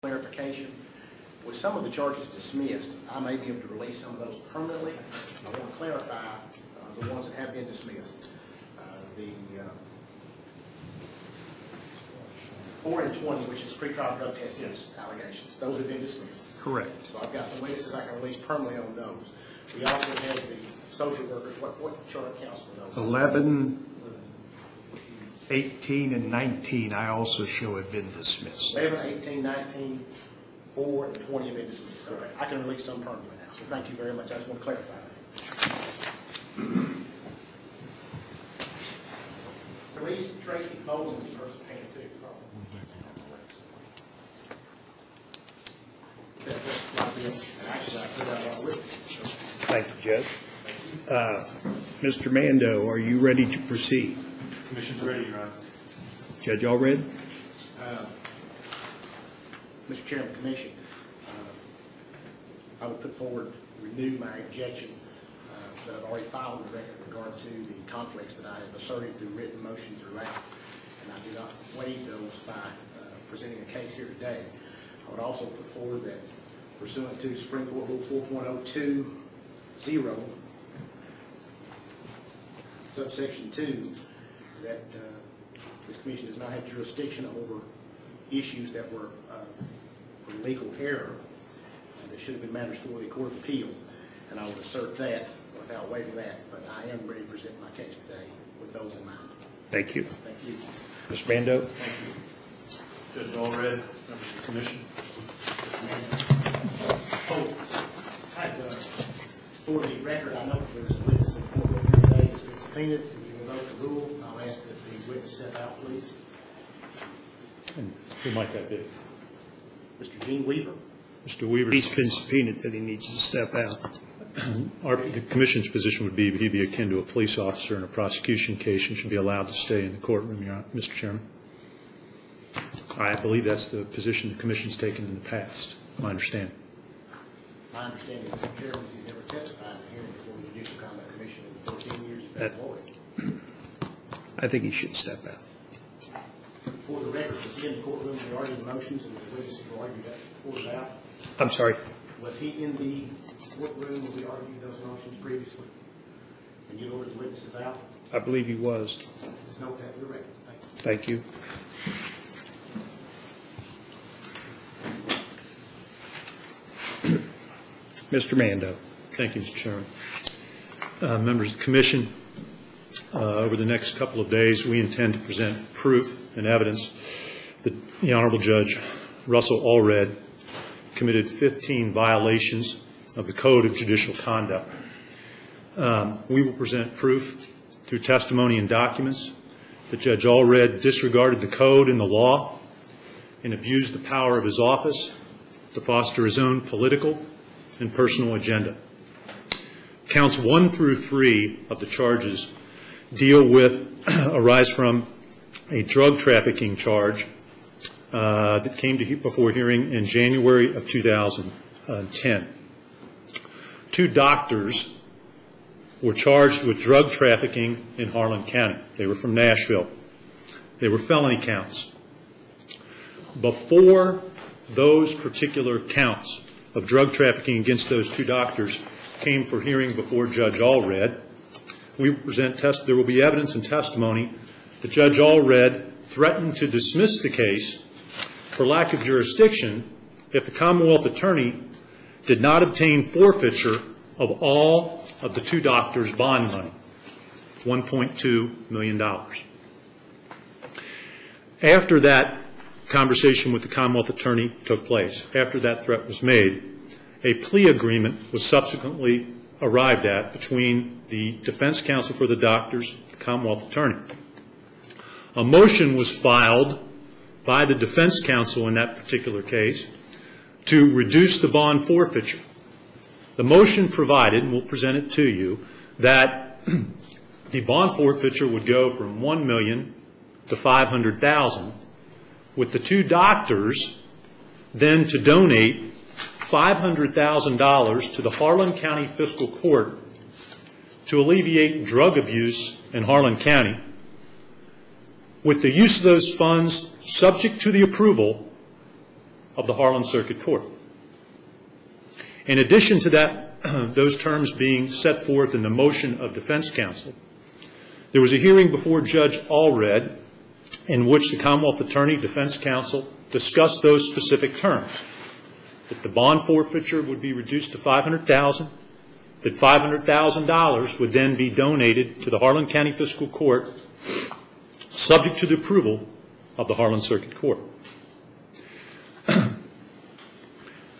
clarification. With some of the charges dismissed, I may be able to release some of those permanently. I want to clarify the ones that have been dismissed. The 4 and 20, which is pretrial drug testing allegations, those have been dismissed. Correct. So I've got some witnesses I can release permanently on those. We also have the social workers. What chart counts for those? 11, 18, and 19 I also show have been dismissed. 11, 18, 19, 4, and 20 have been dismissed. Okay. I can release some permanently now. So thank you very much. I just want to clarify that. Release Tracy Boland's first payment too. Thank you, Judge. Mr. Mando, are you ready to proceed? Commission's ready, Your Honor. Judge Alred? Mr. Chairman, Commission, I would put forward, renew my objection that I've already filed in the record in regard to the conflicts that I have asserted through written motion throughout, and I do not waive those by presenting a case here today. I would also put forward that pursuant to Supreme Court Rule 4.020, subsection 2, that this commission does not have jurisdiction over issues that were legal error that should have been matters for the Court of Appeals, and I would assert that without waiving that, but I am ready to present my case today with those in mind. Thank you. Thank you. Mr. Mando? Thank you. Judge Alred, members of the Commission. For the record, I know that there is a witness in court room today that's been subpoenaed. If you invoke the rule, I'll ask that the witness step out, please. And who might that be? Mr. Gene Weaver. Mr. Weaver. He's been subpoenaed that he needs to step out. The Commission's position would be he'd be akin to a police officer in a prosecution case and should be allowed to stay in the courtroom, Your Honor, Mr. Chairman. I believe that's the position the Commission's taken in the past, my understanding. My understanding, Mr. Chairman, is he's never testified in a hearing before the Judicial Conduct Commission in the 14 years he's been employed. I think he should step out. For the record, was he in the courtroom when we argued the motions and the witnesses were argued that out? I'm sorry? Was he in the courtroom when we argued those motions previously? And you ordered the witnesses out? I believe he was. There's no that for the record. Thank you. Thank you. Mr. Mando. Thank you, Mr. Chairman. Members of the Commission, over the next couple of days, we intend to present proof and evidence that the Honorable Judge Russell Alred committed 15 violations of the Code of Judicial Conduct. We will present proof through testimony and documents that Judge Alred disregarded the code and the law and abused the power of his office to foster his own political and personal agenda. Counts 1 through 3 of the charges arise from a drug trafficking charge that came before hearing in January of 2010. 2 doctors were charged with drug trafficking in Harlan County. They were from Nashville. They were felony counts. Before those particular counts of drug trafficking against those 2 doctors came for hearing before Judge Alred, there will be evidence and testimony that Judge Alred threatened to dismiss the case for lack of jurisdiction if the Commonwealth Attorney did not obtain forfeiture of all of the 2 doctors' bond money, $1.2 million. After that conversation with the Commonwealth Attorney took place, after that threat was made, a plea agreement was subsequently arrived at between the defense counsel for the doctors and the Commonwealth Attorney. A motion was filed by the defense counsel in that particular case to reduce the bond forfeiture. The motion provided, and we'll present it to you, that the bond forfeiture would go from $1 million to $500,000, with the 2 doctors then to donate $500,000 to the Harlan County Fiscal Court to alleviate drug abuse in Harlan County, with the use of those funds subject to the approval of the Harlan Circuit Court. In addition to that, those terms being set forth in the motion of defense counsel, there was a hearing before Judge Alred in which the Commonwealth Attorney, defense counsel, discussed those specific terms, that the bond forfeiture would be reduced to $500,000, that $500,000 would then be donated to the Harlan County Fiscal Court, subject to the approval of the Harlan Circuit Court.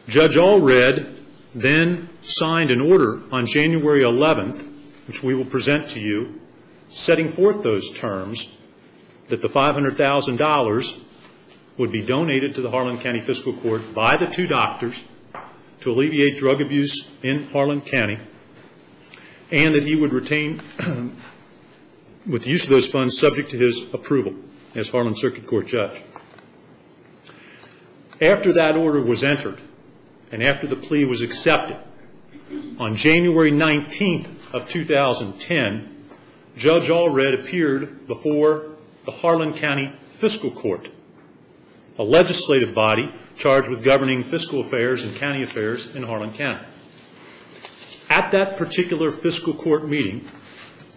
Judge Alred then signed an order on January 11th, which we will present to you, setting forth those terms, that the $500,000 would be donated to the Harlan County Fiscal Court by the two doctors to alleviate drug abuse in Harlan County, and that he would retain, with the use of those funds, subject to his approval as Harlan Circuit Court judge. After that order was entered, and after the plea was accepted, on January 19th of 2010, Judge Alred appeared before the Harlan County Fiscal Court, a legislative body charged with governing fiscal affairs and county affairs in Harlan County. At that particular fiscal court meeting,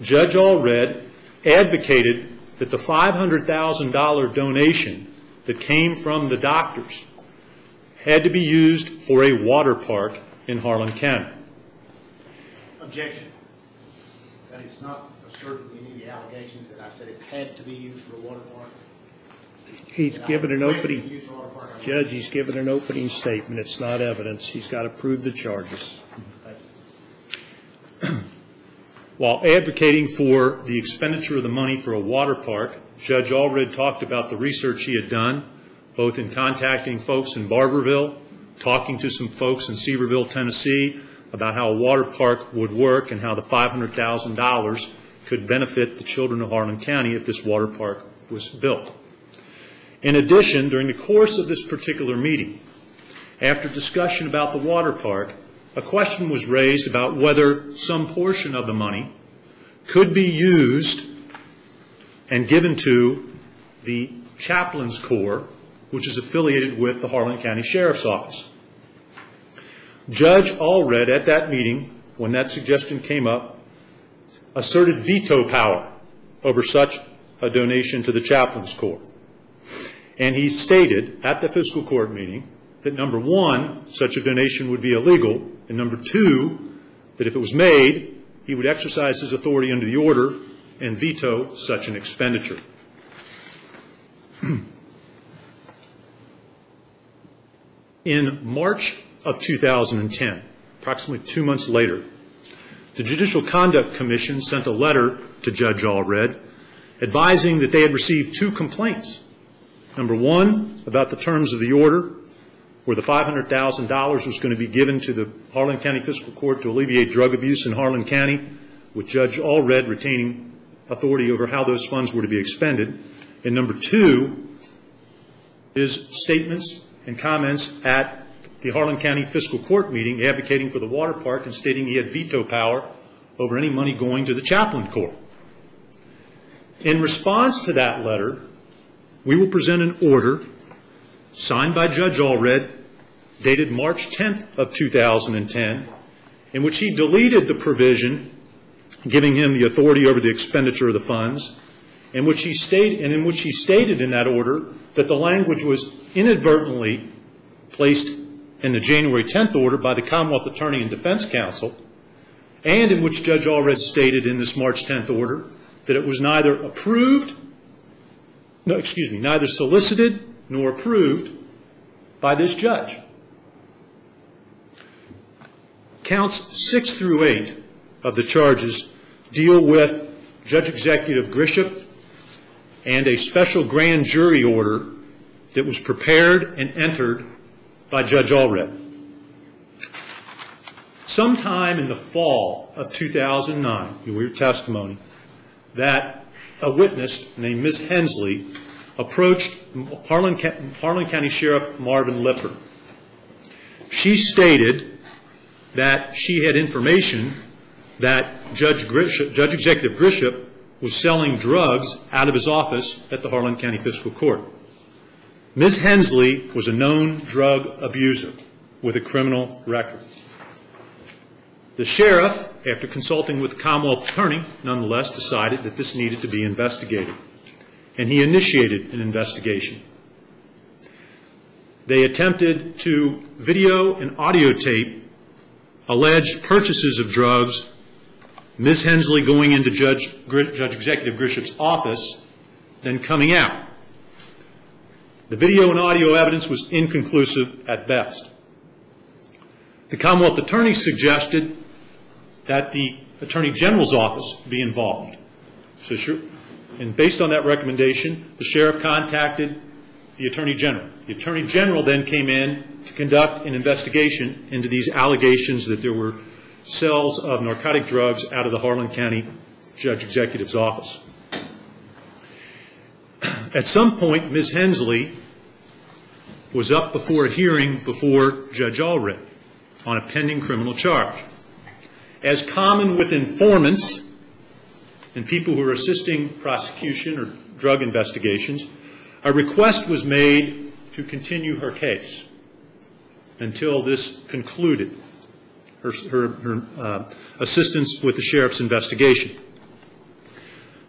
Judge Alred advocated that the $500,000 donation that came from the doctors had to be used for a water park in Harlan County. Objection. That is not asserted in any of the allegations that I said it had to be used for a water park. He's given an opening, Judge, he's given an opening statement. It's not evidence. He's got to prove the charges. While advocating for the expenditure of the money for a water park, Judge Alred talked about the research he had done, both in contacting folks in Barberville, talking to some folks in Seaverville, Tennessee, about how a water park would work and how the $500,000 could benefit the children of Harlan County if this water park was built. In addition, during the course of this particular meeting, after discussion about the water park, a question was raised about whether some portion of the money could be used and given to the Chaplains Corps, which is affiliated with the Harlan County Sheriff's Office. Judge Alred, at that meeting, when that suggestion came up, asserted veto power over such a donation to the Chaplains Corps. And he stated at the fiscal court meeting that, number one, such a donation would be illegal, and number two, that if it was made, he would exercise his authority under the order and veto such an expenditure. In March of 2010, approximately 2 months later, the Judicial Conduct Commission sent a letter to Judge Alred advising that they had received 2 complaints. Number one, about the terms of the order, where the $500,000 was going to be given to the Harlan County Fiscal Court to alleviate drug abuse in Harlan County, with Judge Alred retaining authority over how those funds were to be expended. And number two, his statements and comments at the Harlan County Fiscal Court meeting advocating for the water park and stating he had veto power over any money going to the Chaplain Corps. In response to that letter, we will present an order signed by Judge Alred, dated March 10th of 2010, in which he deleted the provision giving him the authority over the expenditure of the funds, in which he stated in that order that the language was inadvertently placed in the January 10th order by the Commonwealth Attorney and Defense Counsel, and in which Judge Alred stated in this March 10th order that it was neither neither solicited nor approved by this judge. Counts 6 through 8 of the charges deal with Judge Executive Grisham and a special grand jury order that was prepared and entered by Judge Alred. Sometime in the fall of 2009, you hear testimony that a witness named Ms. Hensley approached Harlan County Sheriff Marvin Lipper. She stated that she had information that Judge Executive Grisham was selling drugs out of his office at the Harlan County Fiscal Court. Ms. Hensley was a known drug abuser with a criminal record. The sheriff, after consulting with the Commonwealth Attorney, nonetheless decided that this needed to be investigated, and he initiated an investigation. They attempted to video and audio tape alleged purchases of drugs, Ms. Hensley going into Judge Executive Grishop's office, then coming out. The video and audio evidence was inconclusive at best. The Commonwealth Attorney suggested that the Attorney General's office be involved. And based on that recommendation, the sheriff contacted the Attorney General. The Attorney General then came in to conduct an investigation into these allegations that there were sales of narcotic drugs out of the Harlan County Judge Executive's office. At some point, Ms. Hensley was up before a hearing before Judge Alred on a pending criminal charge. As common with informants and people who are assisting prosecution or drug investigations, a request was made to continue her case until this concluded, her assistance with the sheriff's investigation.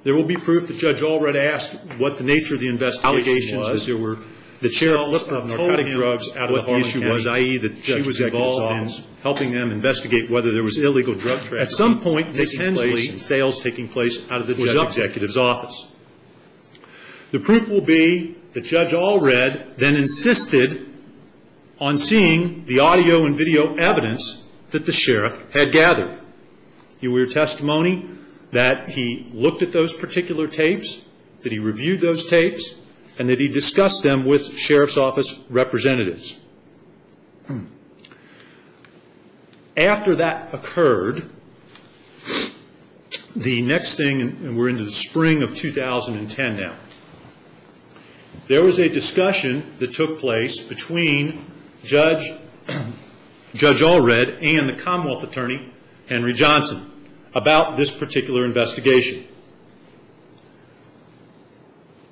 There will be proof that Judge Alred asked what the nature of the investigation was. That there were the sheriff of narcotic drugs out of the Harlan County, was, i.e. that she was involved in helping them investigate whether there was illegal drug trafficking. At some point, Ms. Hensley and sales taking place out of the Judge Executive's office. The proof will be that Judge Alred then insisted on seeing the audio and video evidence that the sheriff had gathered. You will hear testimony that he looked at those particular tapes, that he reviewed those tapes, and that he discussed them with sheriff's office representatives. After that occurred, the next thing, and we're into the spring of 2010 now, there was a discussion that took place between Judge Alred and the Commonwealth Attorney, Henry Johnson, about this particular investigation.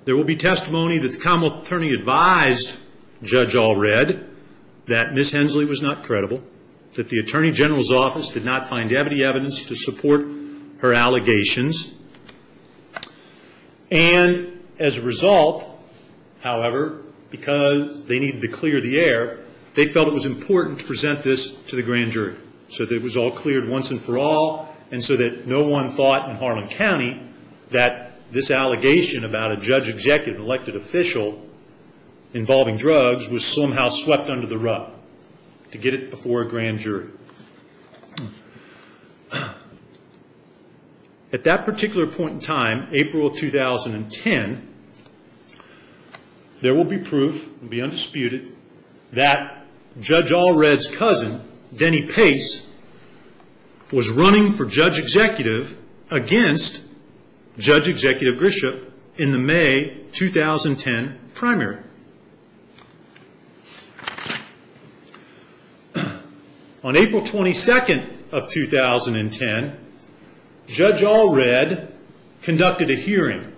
There will be testimony that the Commonwealth Attorney advised Judge Alred that Ms. Hensley was not credible, that the Attorney General's office did not find any evidence to support her allegations, and as a result, however, because they needed to clear the air, they felt it was important to present this to the grand jury so that it was all cleared once and for all, and so that no one thought in Harlan County that this allegation about a judge executive, an elected official involving drugs was somehow swept under the rug, to get it before a grand jury. At that particular point in time, April of 2010, there will be proof, it will be undisputed, that Judge Alred's cousin, Denny Pace, was running for Judge Executive against Judge Executive Grishop in the May 2010 primary. On April 22nd of 2010, Judge Alred conducted a hearing.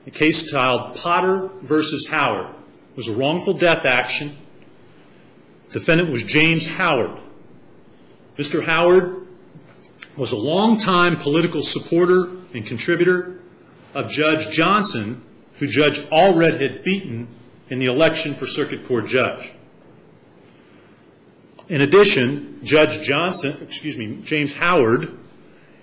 A case titled Potter versus Howard. It was a wrongful death action. The defendant was James Howard. Mr. Howard was a longtime political supporter and contributor of Judge Johnson, who Judge Alred had beaten in the election for Circuit Court Judge. In addition, James Howard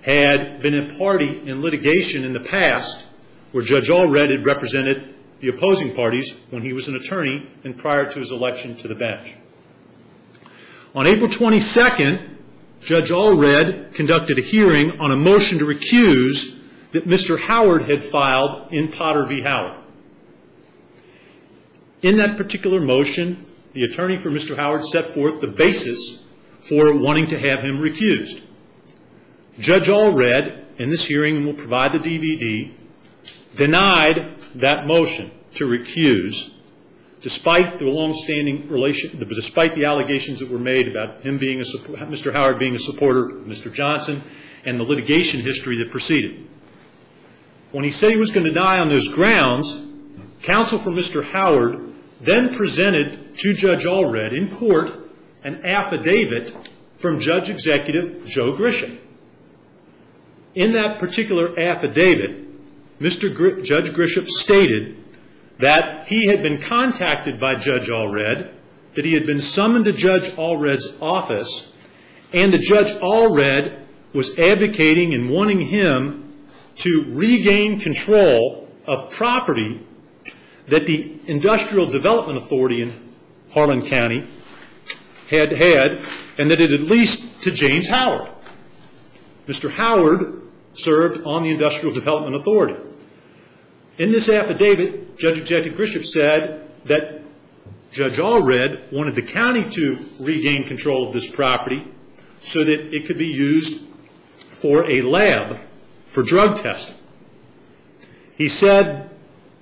had been a party in litigation in the past where Judge Alred had represented the opposing parties when he was an attorney and prior to his election to the bench. On April 22nd, Judge Alred conducted a hearing on a motion to recuse that Mr. Howard had filed in Potter v. Howard. In that particular motion, the attorney for Mr. Howard set forth the basis for wanting to have him recused. Judge Alred, in this hearing, and will provide the DVD, denied that motion to recuse, despite the long-standing relation, despite the allegations that were made about him being Mr. Howard being a supporter of Mr. Johnson and the litigation history that preceded. When he said he was going to deny on those grounds, counsel for Mr. Howard then presented to Judge Alred in court an affidavit from Judge Executive Joe Grisham. In that particular affidavit, Judge Grisham stated that he had been contacted by Judge Alred, that he had been summoned to Judge Alred's office, and that Judge Alred was advocating and wanting him to regain control of property that the Industrial Development Authority in Harlan County had, and that it had leased to James Howard. Mr. Howard served on the Industrial Development Authority. In this affidavit, Judge Executive Grisham said that Judge Alred wanted the county to regain control of this property so that it could be used for a lab for drug testing. He said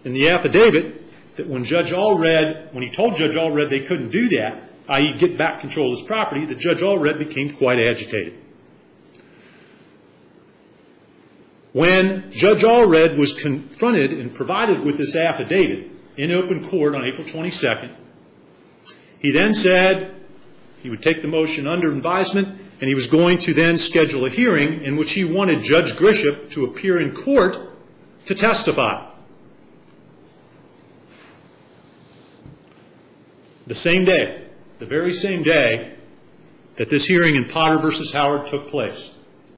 in the affidavit that when he told Judge Alred they couldn't do that, i.e. get back control of this property, that Judge Alred became quite agitated. When Judge Alred was confronted and provided with this affidavit in open court on April 22nd, he then said he would take the motion under advisement, and he was going to then schedule a hearing in which he wanted Judge Grisham to appear in court to testify. The same day, the very same day that this hearing in Potter v. Howard took place,